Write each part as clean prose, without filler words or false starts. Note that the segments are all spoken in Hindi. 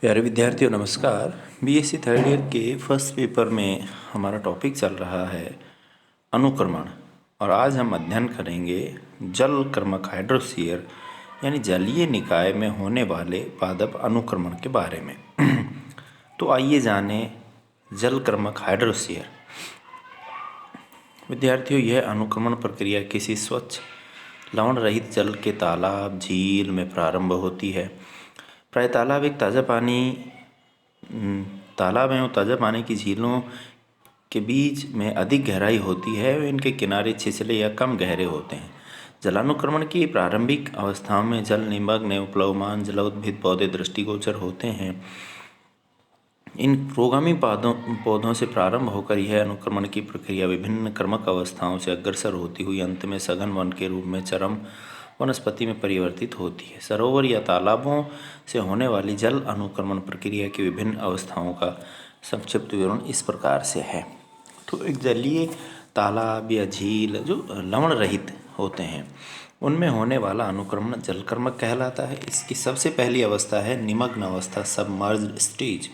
प्यारे विद्यार्थियों नमस्कार। बीएससी थर्ड ईयर के फर्स्ट पेपर में हमारा टॉपिक चल रहा है अनुक्रमण और आज हम अध्ययन करेंगे जल कर्मक हाइड्रोस्फीयर यानी जलीय निकाय में होने वाले पादप अनुक्रमण के बारे में। तो आइए जानें जल कर्मक हाइड्रोस्फीयर। विद्यार्थियों, यह अनुक्रमण प्रक्रिया किसी स्वच्छ लवण रहित जल के तालाब झील में प्रारंभ होती है। प्राय तालाब एवं ताज़ा पानी की झीलों के बीच में अधिक गहराई होती है व इनके किनारे छिछले या कम गहरे होते हैं। जलानुक्रमण की प्रारंभिक अवस्थाओं में जल निमग्न एवं प्लवमान जलोद्भिद पौधे दृष्टिगोचर होते हैं। इन प्रोगामी पौधों से प्रारंभ होकर यह अनुक्रमण की प्रक्रिया विभिन्न कर्मक अवस्थाओं से अग्रसर होती हुई अंत में सघन वन के रूप में चरम वनस्पति में परिवर्तित होती है। सरोवर या तालाबों से होने वाली जल अनुक्रमण प्रक्रिया की विभिन्न अवस्थाओं का संक्षिप्त विवरण इस प्रकार से है। तो एक जलीय तालाब या झील जो लवण रहित होते हैं उनमें होने वाला अनुक्रमण जलकर्मक कहलाता है। इसकी सबसे पहली अवस्था है निमग्न अवस्था, सबमर्ज्ड स्टेज।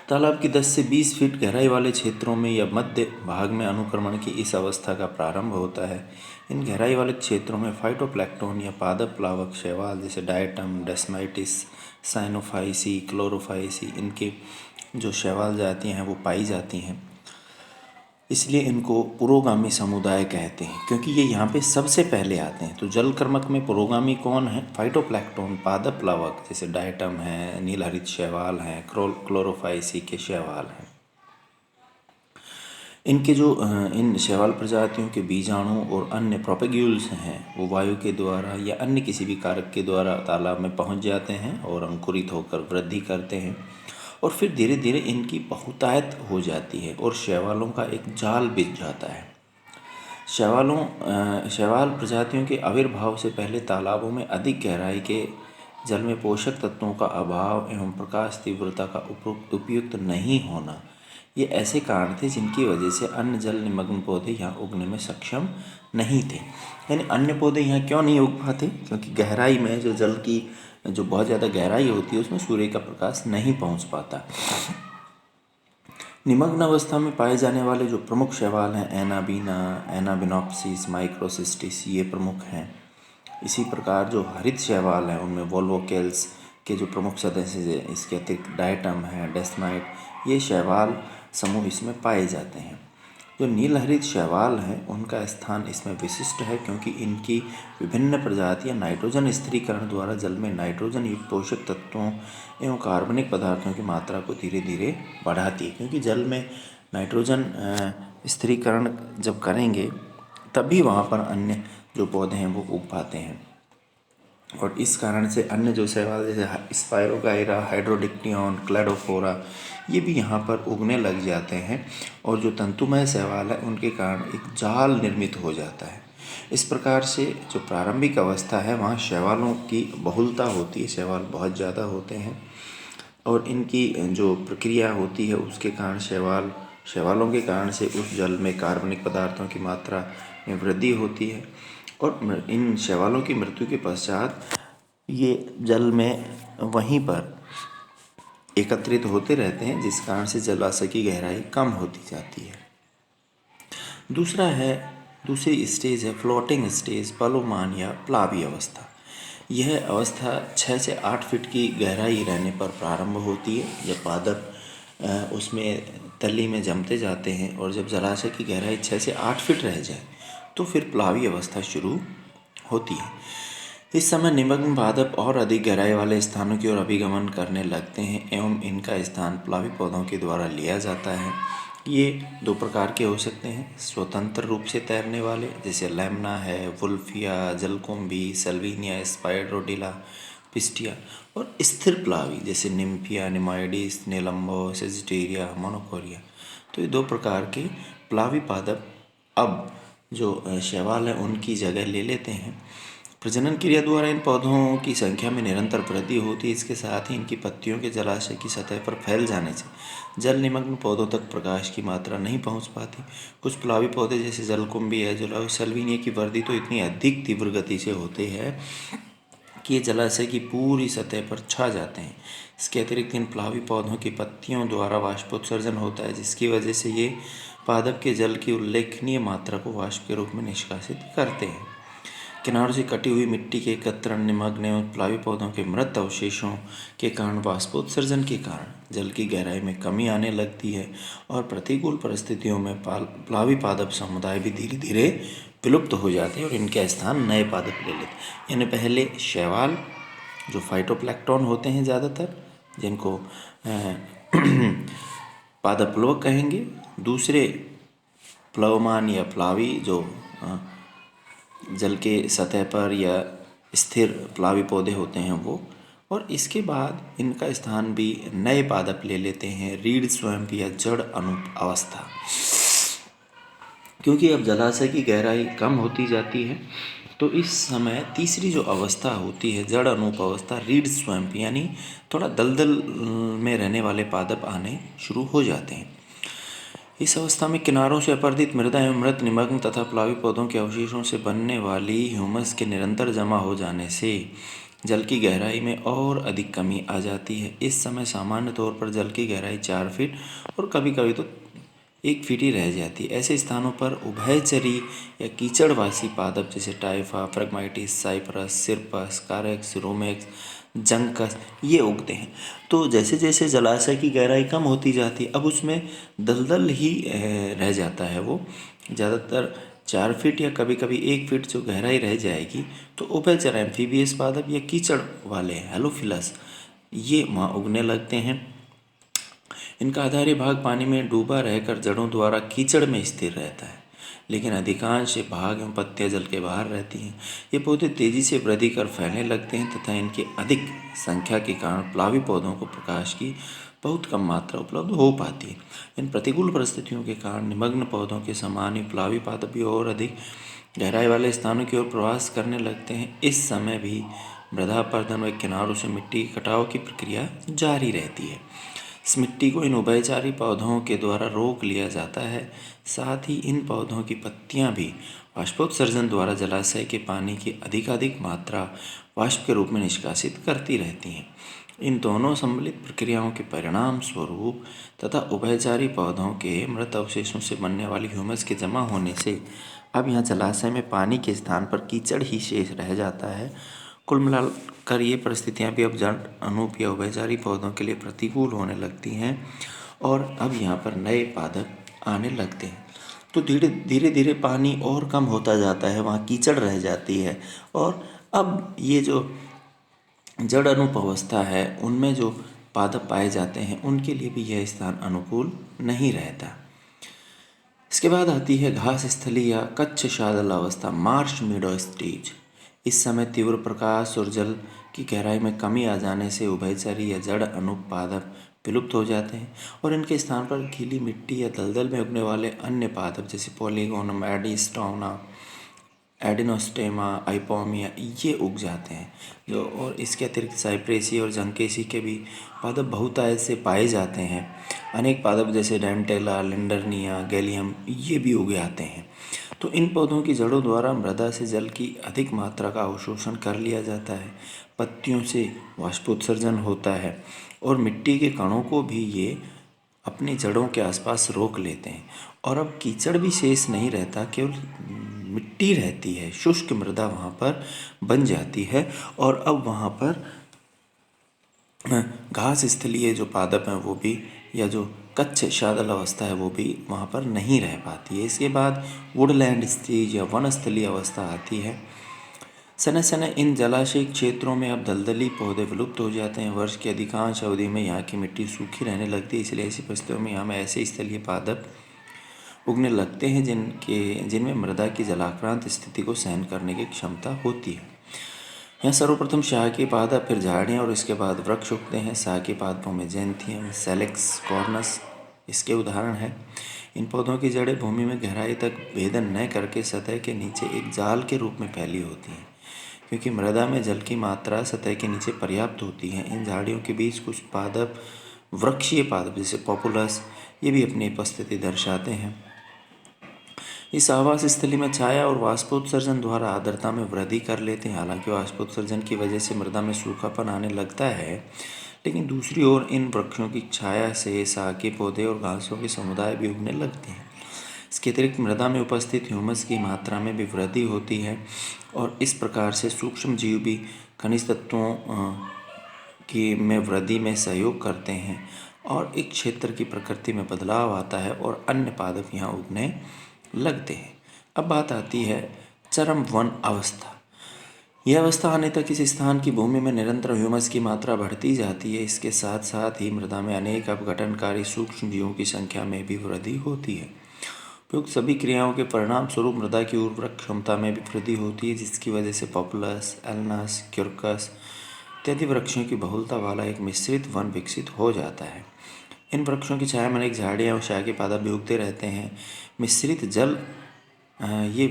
तालाब की 10 से 20 फीट गहराई वाले क्षेत्रों में या मध्य भाग में अनुक्रमण की इस अवस्था का प्रारंभ होता है। इन गहराई वाले क्षेत्रों में फाइटोप्लैंक्टन या पादप प्लावक शैवाल जैसे डायटम, डेस्माइटिस, साइनोफाइसी, क्लोरोफाइसी इनके जो शैवाल जातियाँ हैं वो पाई जाती हैं। इसलिए इनको पुरोगामी समुदाय कहते हैं क्योंकि ये यहाँ पे सबसे पहले आते हैं। तो जलकर्मक में पुरोगामी कौन है? फाइटोप्लैंक्टन, पादप प्लावक जैसे डायटम है, नीलहरित शैवाल हैं, क्लोरोफाइसी के शैवाल हैं। इनके जो इन शैवाल प्रजातियों के बीजाणु और अन्य प्रोपेग्यूल्स हैं वो वायु के द्वारा या अन्य किसी भी कारक के द्वारा तालाब में पहुँच जाते हैं और अंकुरित होकर वृद्धि करते हैं और फिर धीरे धीरे इनकी बहुतायत हो जाती है और शैवालों का एक जाल बिछ जाता है। शैवाल प्रजातियों के आविर्भाव से पहले तालाबों में अधिक गहराई के जल में पोषक तत्वों का अभाव एवं प्रकाश तीव्रता का उपयुक्त नहीं होना ये ऐसे कारण थे जिनकी वजह से अन्य जल निमग्न पौधे यहाँ उगने में सक्षम नहीं थे। यानी अन्य पौधे यहाँ क्यों नहीं उग पाते? क्योंकि गहराई में जो जल की जो बहुत ज़्यादा गहराई होती है उसमें सूर्य का प्रकाश नहीं पहुँच पाता। निमग्न अवस्था में पाए जाने वाले जो प्रमुख शैवाल हैं एनाबीना, एनाबिनोप्सिस, माइक्रोसिस्टिस ये प्रमुख हैं। इसी प्रकार जो हरित शैवाल हैं उनमें वोल्वोकेल्स के जो प्रमुख सदस्य हैं, इसके अतिरिक्त डायटम है, डेस्माइट ये शैवाल समूह इसमें पाए जाते हैं। जो नीलहरित शैवाल हैं उनका स्थान इसमें विशिष्ट है क्योंकि इनकी विभिन्न प्रजातियां नाइट्रोजन स्थिरीकरण द्वारा जल में नाइट्रोजन युक्त पोषक तत्वों एवं कार्बनिक पदार्थों की मात्रा को धीरे धीरे बढ़ाती है। क्योंकि जल में नाइट्रोजन स्थिरीकरण जब करेंगे तभी वहाँ पर अन्य जो पौधे हैं वो उग पाते हैं और इस कारण से अन्य जो शैवाल जैसे स्पायरोगाइरा, हाइड्रोडिक्टियन, क्लेडोफोरा ये भी यहाँ पर उगने लग जाते हैं और जो तंतुमय शैवाल है उनके कारण एक जाल निर्मित हो जाता है। इस प्रकार से जो प्रारंभिक अवस्था है वहाँ शैवालों की बहुलता होती है, शैवाल बहुत ज़्यादा होते हैं और इनकी जो प्रक्रिया होती है उसके कारण शैवालों के कारण से उस जल में कार्बनिक पदार्थों की मात्रा में वृद्धि होती है और इन शैवालों की मृत्यु के पश्चात ये जल में वहीं पर एकत्रित होते रहते हैं जिस कारण से जलाशय की गहराई कम होती जाती है। दूसरी स्टेज है फ्लोटिंग स्टेज, प्लवमान या प्लावी अवस्था। यह अवस्था 6 से 8 फीट की गहराई रहने पर प्रारंभ होती है। जब पादप उसमें तली में जमते जाते हैं और जब जलाशय की गहराई 6 से 8 फीट रह जाए तो फिर प्लावी अवस्था शुरू होती है। इस समय निमग्न पादप और अधिक गहराई वाले स्थानों की ओर अभिगमन करने लगते हैं एवं इनका स्थान प्लावी पौधों के द्वारा लिया जाता है। ये 2 प्रकार के हो सकते हैं, स्वतंत्र रूप से तैरने वाले जैसे लैम्ना है, वुल्फिया, जलकुंभी, सल्विनिया, स्पाइरोडिला, पिस्टिया और स्थिर प्लावी जैसे निम्फिया, निमाइडिस, नेलम्बो, सेजिटेरिया, मोनोकोरिया। तो ये 2 प्रकार के प्लावी पादप अब जो शैवाल है उनकी जगह ले लेते हैं। प्रजनन क्रिया द्वारा इन पौधों की संख्या में निरंतर वृद्धि होती है। इसके साथ ही इनकी पत्तियों के जलाशय की सतह पर फैल जाने से जल निमग्न पौधों तक प्रकाश की मात्रा नहीं पहुंच पाती। कुछ प्लावी पौधे जैसे जलकुंभी है, जो सल्विनिया की वृद्धि तो इतनी अधिक तीव्र गति से होती है कि ये जलाशय की पूरी सतह पर छा जाते हैं। इसके अतिरिक्त इन प्लावी पौधों की पत्तियों द्वारा वाष्पोत्सर्जन होता है, जिसकी वजह से ये पादप के जल की उल्लेखनीय मात्रा को वाष्प के रूप में निष्कासित करते हैं। किनारों से कटी हुई मिट्टी के एकत्रण, निमग्न एवं प्लावी पौधों के मृत अवशेषों के कारण वाष्पोत्सर्जन के कारण जल की गहराई में कमी आने लगती है और प्रतिकूल परिस्थितियों में प्लावी पादप समुदाय भी धीरे धीरे विलुप्त हो जाते हैं और इनका स्थान नए पादप ले लेते हैं। यानी पहले शैवाल जो फाइटोप्लैंक्टन होते हैं ज़्यादातर, जिनको पादप प्लवक कहेंगे, दूसरे प्लवमान या प्लावी जो जल के सतह पर या स्थिर प्लावी पौधे होते हैं वो, और इसके बाद इनका स्थान भी नए पादप ले लेते हैं रीढ़ स्वयं या जड़ अनुप अवस्था। क्योंकि अब जलाशय की गहराई कम होती जाती है तो इस समय तीसरी जो अवस्था होती है जड़ अनूप अवस्था, रीढ़ स्वयं यानी थोड़ा दलदल में रहने वाले पादप आने शुरू हो जाते हैं। इस अवस्था में किनारों से अपरदित मृदा एवं मृत, निमग्न तथा प्लावी पौधों के अवशेषों से बनने वाली ह्यूमस के निरंतर जमा हो जाने से जल की गहराई में और अधिक कमी आ जाती है। इस समय सामान्य तौर पर जल की गहराई 4 फीट और कभी कभी तो 1 फीट ही रह जाती है। ऐसे स्थानों पर उभयचरी या कीचड़वासी पादप जैसे टाइफा, फ्रेगमाइटिस, साइप्रस, सिरपस, कारेक्स, रोमेक्स, जंकस ये उगते हैं। तो जैसे जैसे जलाशय की गहराई कम होती जाती है अब उसमें दलदल ही रह जाता है। वो ज़्यादातर 4 फीट या कभी कभी 1 फीट जो गहराई रह जाएगी तो उभयचर एम्फीबियस पादप या कीचड़ वाले हेलोफिलस ये वहाँ उगने लगते हैं। इनका आधारी भाग पानी में डूबा रहकर जड़ों द्वारा कीचड़ में स्थिर रहता है, लेकिन अधिकांश भाग एवं पत्तियां जल के बाहर रहती हैं। ये पौधे तेजी से वृद्धि कर फैलने लगते हैं तथा इनकी अधिक संख्या के कारण प्लावी पौधों को प्रकाश की बहुत कम मात्रा उपलब्ध हो पाती है। इन प्रतिकूल परिस्थितियों के कारण निमग्न पौधों के समान ही प्लावी पादप भी और अधिक गहराई वाले स्थानों की ओर प्रवास करने लगते हैं। इस समय भी मृदा अपरदन व किनारों से मिट्टी के कटाव की प्रक्रिया जारी रहती है। इस मिट्टी को इन उभयचारी पौधों के द्वारा रोक लिया जाता है। साथ ही इन पौधों की पत्तियां भी वाष्पोत्सर्जन द्वारा जलाशय के पानी की अधिकाधिक मात्रा वाष्प के रूप में निष्कासित करती रहती हैं। इन दोनों सम्मिलित प्रक्रियाओं के परिणाम स्वरूप तथा उभयचारी पौधों के मृत अवशेषों से बनने वाली ह्यूमस के जमा होने से अब यहाँ जलाशय में पानी के स्थान पर कीचड़ ही शेष रह जाता है। कुल मिलाकर ये परिस्थितियाँ भी अब जड़ अनूप या उभयचारी पौधों के लिए प्रतिकूल होने लगती हैं और अब यहाँ पर नए पादप आने लगते हैं। तो धीरे धीरे पानी और कम होता जाता है, वहाँ कीचड़ रह जाती है और अब ये जो जड़ अनूप अवस्था है उनमें जो पादप पाए जाते हैं उनके लिए भी यह स्थान अनुकूल नहीं रहता। इसके बाद आती है घास स्थली या कच्छ शादल अवस्था, मार्श मीडो स्टेज। इस समय तीव्र प्रकाश और जल की गहराई में कमी आ जाने से उभयचरी या जड़ अनूप पादप विलुप्त हो जाते हैं और इनके स्थान पर गीली मिट्टी या दलदल में उगने वाले अन्य पादप जैसे पॉलीगोनम, एडिस्टोना, एडिनोस्टेमा, आइपोमिया ये उग जाते हैं। जो और इसके अतिरिक्त साइप्रेसी और जंकेसी के भी पादप बहुतायत से पाए जाते हैं। अनेक पादप जैसे डेंटेला, लिंडरनिया, गैलियम ये भी उग आते हैं। तो इन पौधों की जड़ों द्वारा मृदा से जल की अधिक मात्रा का अवशोषण कर लिया जाता है, पत्तियों से वाष्पोत्सर्जन होता है और मिट्टी के कणों को भी ये अपनी जड़ों के आसपास रोक लेते हैं और अब कीचड़ भी शेष नहीं रहता, केवल मिट्टी रहती है, शुष्क मृदा वहाँ पर बन जाती है और अब वहाँ पर घास स्थलीय जो पादप हैं वो भी या जो कच्छ शादल अवस्था है वो भी वहाँ पर नहीं रह पाती है। इसके बाद वुडलैंड स्टेज या वनस्थलीय अवस्था आती है। समय समय इन जलाशयी क्षेत्रों में अब दलदली पौधे विलुप्त हो जाते हैं। वर्ष की अधिकांश अवधि में यहाँ की मिट्टी सूखी रहने लगती है, इसलिए ऐसी परिस्थितियों में यहाँ में ऐसे स्थलीय पादप उगने लगते हैं जिनमें मृदा की जलाक्रांत स्थिति को सहन करने की क्षमता होती है। यहाँ सर्वप्रथम शाखीय पादप, फिर झाड़ियाँ और इसके बाद वृक्ष उगते हैं। शाखीय पादपों में जैंथियम, सेलेक्स, कॉर्नस इसके उदाहरण हैं। इन पौधों की जड़ें भूमि में गहराई तक भेदन न करके सतह के नीचे एक जाल के रूप में फैली होती हैं। क्योंकि मृदा में जल की मात्रा सतह के नीचे पर्याप्त होती है, इन झाड़ियों के बीच कुछ पादप वृक्षीय पादप जैसे पॉपुलस ये भी अपनी उपस्थिति दर्शाते हैं। इस आवास स्थली में छाया और वाष्पोत्सर्जन द्वारा आर्द्रता में वृद्धि कर लेते हैं। हालांकि वाष्पोत्सर्जन की वजह से मृदा में सूखापन आने लगता है, लेकिन दूसरी ओर इन वृक्षों की छाया से शाकीय पौधे और घासों के समुदाय भी उगने लगते हैं। इसके अतिरिक्त मृदा में उपस्थित ह्यूमस की मात्रा में भी वृद्धि होती है और इस प्रकार से सूक्ष्म जीव भी खनिज तत्वों की में वृद्धि में सहयोग करते हैं और एक क्षेत्र की प्रकृति में बदलाव आता है और अन्य पादप यहाँ उगने लगते हैं। अब बात आती है चरम वन अवस्था। यह अवस्था आने तक इस स्थान की भूमि में निरंतर ह्यूमस की मात्रा बढ़ती जाती है। इसके साथ साथ ही मृदा में अनेक अपघटनकारी सूक्ष्म जीवों की संख्या में भी वृद्धि होती है। उपयुक्त सभी क्रियाओं के परिणाम स्वरूप मृदा की उर्वरक क्षमता में भी वृद्धि होती है, जिसकी वजह से पॉपुलस, एल्नस, क्यूरकस इत्यादि वृक्षों की बहुलता वाला एक मिश्रित वन विकसित हो जाता है। इन वृक्षों की छाया में अनेक झाड़ियाँ और शाकीय पादप भी उगते रहते हैं। ये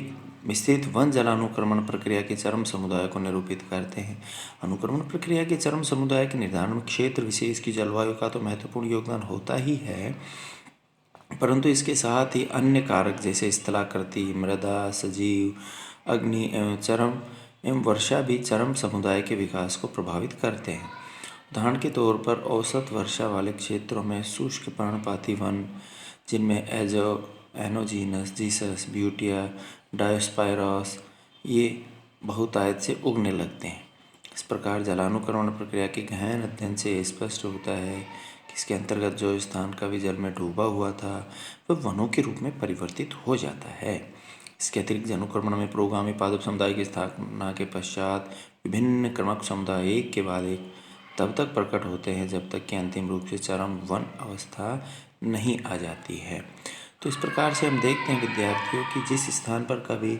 मिश्रित वन जलानुक्रमण प्रक्रिया के चरम समुदाय को निरूपित करते हैं। अनुक्रमण प्रक्रिया के चरम समुदाय के निर्धारण में क्षेत्र विशेष की जलवायु का तो महत्वपूर्ण योगदान होता ही है, परंतु इसके साथ ही अन्य कारक जैसे स्थलाकृति, मृदा, सजीव, अग्नि एवं वर्षा भी चरम समुदाय के विकास को प्रभावित करते हैं। उदाहरण के तौर पर औसत वर्षा वाले क्षेत्रों में शुष्क पर्णपाती वन, जिनमें एनोजीनस, जीसस, ब्यूटिया, डायोस्पायरस ये बहुतायत से उगने लगते हैं। इस प्रकार जलानुकरण प्रक्रिया के गहन अध्ययन से स्पष्ट होता है कि इसके अंतर्गत जो स्थान कभी जल में डूबा हुआ था वह वनों के रूप में परिवर्तित हो जाता है। इसके अतिरिक्त जलानुक्रमण में पुरोगामी पादप समुदाय की स्थापना के पश्चात विभिन्न क्रमक समुदाय एक के बाद एक तब तक प्रकट होते हैं जब तक कि अंतिम रूप से चरम वन अवस्था नहीं आ जाती है। तो इस प्रकार से हम देखते हैं विद्यार्थियों कि जिस स्थान पर कभी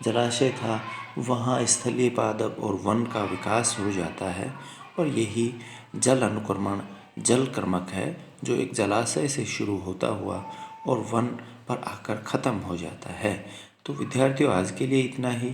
जलाशय था वहाँ स्थलीय पादप और वन का विकास हो जाता है और यही जल अनुक्रमण जल क्रमक है, जो एक जलाशय से शुरू होता हुआ और वन पर आकर ख़त्म हो जाता है। तो विद्यार्थियों आज के लिए इतना ही।